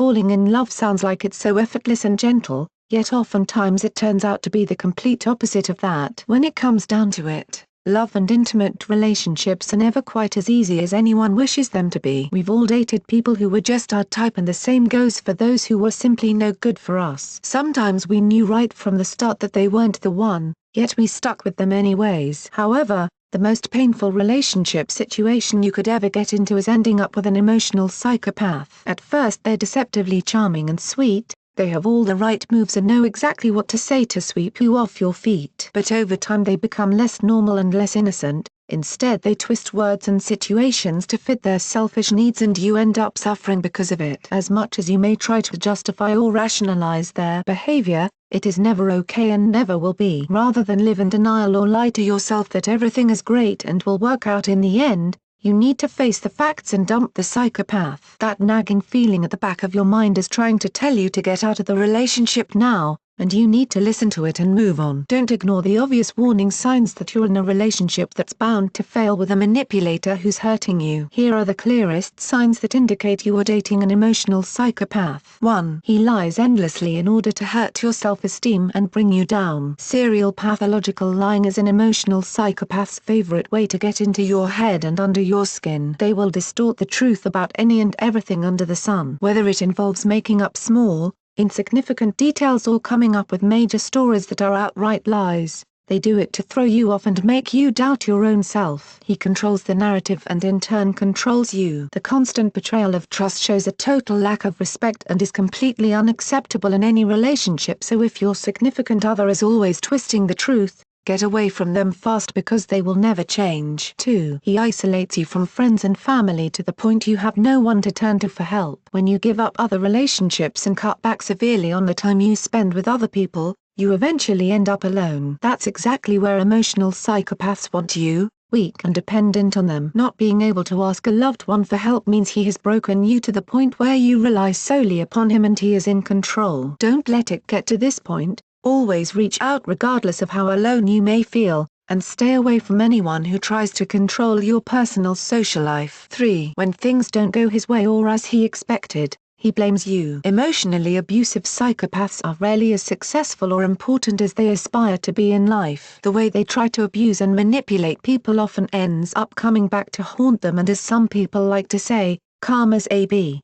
falling in love sounds like it's so effortless and gentle, yet oftentimes it turns out to be the complete opposite of that. When it comes down to it, love and intimate relationships are never quite as easy as anyone wishes them to be. We've all dated people who were just our type, and the same goes for those who were simply no good for us. Sometimes we knew right from the start that they weren't the one, yet we stuck with them anyways. However, the most painful relationship situation you could ever get into is ending up with an emotional psychopath. At first they're deceptively charming and sweet, they have all the right moves and know exactly what to say to sweep you off your feet. But over time they become less normal and less innocent. Instead they twist words and situations to fit their selfish needs, and you end up suffering because of it. As much as you may try to justify or rationalize their behavior, it is never okay and never will be. Rather than live in denial or lie to yourself that everything is great and will work out in the end, you need to face the facts and dump the psychopath. That nagging feeling at the back of your mind is trying to tell you to get out of the relationship now, and you need to listen to it and move on. Don't ignore the obvious warning signs that you're in a relationship that's bound to fail with a manipulator who's hurting you. Here are the clearest signs that indicate you are dating an emotional psychopath. 1. He lies endlessly in order to hurt your self-esteem and bring you down. Serial pathological lying is an emotional psychopath's favorite way to get into your head and under your skin. They will distort the truth about any and everything under the sun. Whether it involves making up small, insignificant details or coming up with major stories that are outright lies, they do it to throw you off and make you doubt your own self. He controls the narrative and in turn controls you. The constant betrayal of trust shows a total lack of respect and is completely unacceptable in any relationship. So if your significant other is always twisting the truth, get away from them fast because they will never change. 2. He isolates you from friends and family to the point you have no one to turn to for help. When you give up other relationships and cut back severely on the time you spend with other people, you eventually end up alone. That's exactly where emotional psychopaths want you, weak and dependent on them. Not being able to ask a loved one for help means he has broken you to the point where you rely solely upon him and he is in control. Don't let it get to this point. Always reach out regardless of how alone you may feel, and stay away from anyone who tries to control your personal social life. 3. When things don't go his way or as he expected, he blames you. Emotionally abusive psychopaths are rarely as successful or important as they aspire to be in life. The way they try to abuse and manipulate people often ends up coming back to haunt them, and as some people like to say, karma's a b.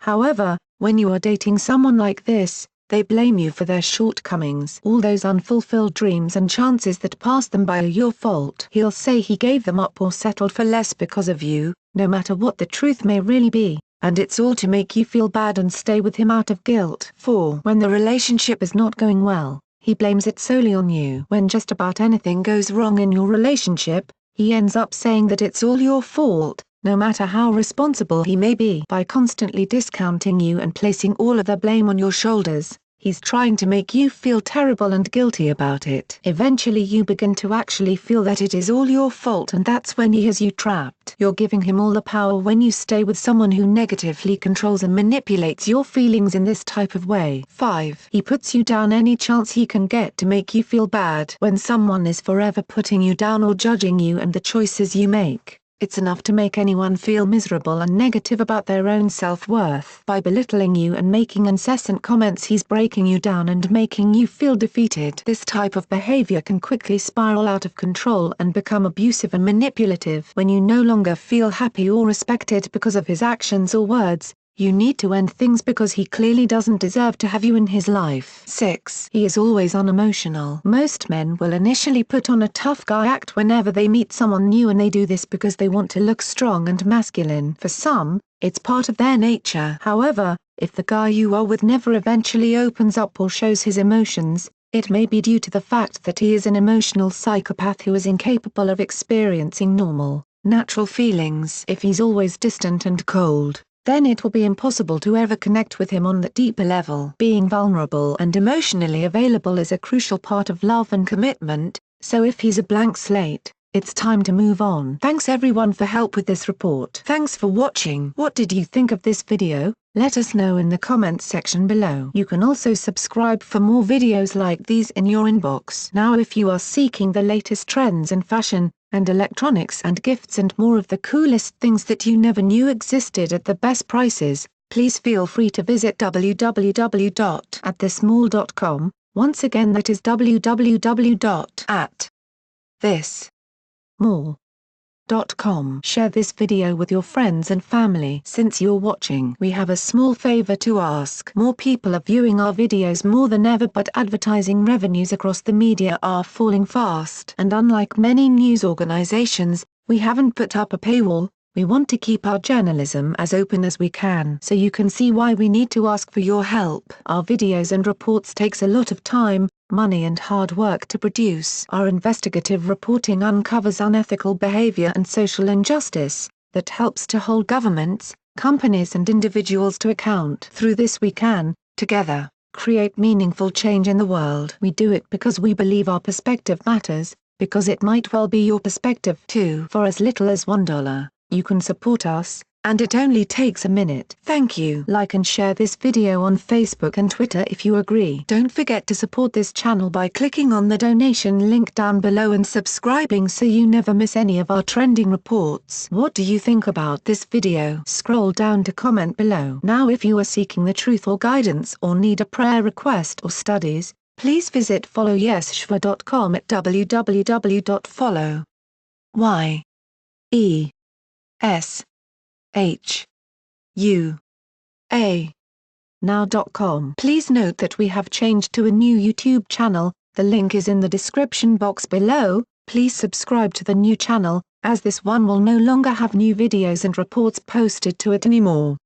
However, when you are dating someone like this, they blame you for their shortcomings. All those unfulfilled dreams and chances that passed them by are your fault. He'll say he gave them up or settled for less because of you, no matter what the truth may really be, and it's all to make you feel bad and stay with him out of guilt. 4. When the relationship is not going well, he blames it solely on you. When just about anything goes wrong in your relationship, he ends up saying that it's all your fault, no matter how responsible he may be. By constantly discounting you and placing all of the blame on your shoulders, he's trying to make you feel terrible and guilty about it. Eventually you begin to actually feel that it is all your fault, and that's when he has you trapped. You're giving him all the power when you stay with someone who negatively controls and manipulates your feelings in this type of way. 5. He puts you down any chance he can get to make you feel bad. When someone is forever putting you down or judging you and the choices you make, it's enough to make anyone feel miserable and negative about their own self-worth. By belittling you and making incessant comments, he's breaking you down and making you feel defeated. This type of behavior can quickly spiral out of control and become abusive and manipulative. When you no longer feel happy or respected because of his actions or words, you need to end things because he clearly doesn't deserve to have you in his life. 6. He is always unemotional. Most men will initially put on a tough guy act whenever they meet someone new, and they do this because they want to look strong and masculine. For some, it's part of their nature. However, if the guy you are with never eventually opens up or shows his emotions, it may be due to the fact that he is an emotional psychopath who is incapable of experiencing normal, natural feelings. If he's always distant and cold, then it will be impossible to ever connect with him on that deeper level. Being vulnerable and emotionally available is a crucial part of love and commitment, so if he's a blank slate, it's time to move on. Thanks everyone for help with this report. Thanks for watching. What did you think of this video? Let us know in the comments section below. You can also subscribe for more videos like these in your inbox. Now if you are seeking the latest trends in fashion, and electronics and gifts and more of the coolest things that you never knew existed at the best prices, please feel free to visit www.atthismall.com. Once again, that is www.atthismall.com. Share this video with your friends and family. Since you're watching, we have a small favor to ask. More people are viewing our videos more than ever, but advertising revenues across the media are falling fast. And unlike many news organizations, we haven't put up a paywall. We want to keep our journalism as open as we can, so you can see why we need to ask for your help. Our videos and reports takes a lot of time, money and hard work to produce. Our investigative reporting uncovers unethical behavior and social injustice that helps to hold governments, companies and individuals to account. Through this we can, together, create meaningful change in the world. We do it because we believe our perspective matters, because it might well be your perspective too. For as little as $1, you can support us, and it only takes a minute. Thank you. Like and share this video on Facebook and Twitter if you agree. Don't forget to support this channel by clicking on the donation link down below and subscribing so you never miss any of our trending reports. What do you think about this video? Scroll down to comment below. Now if you are seeking the truth or guidance or need a prayer request or studies, please visit followyeshua.com at www.followyeshua.now.com. Please note that we have changed to a new YouTube channel. The link is in the description box below. Please subscribe to the new channel, as this one will no longer have new videos and reports posted to it anymore.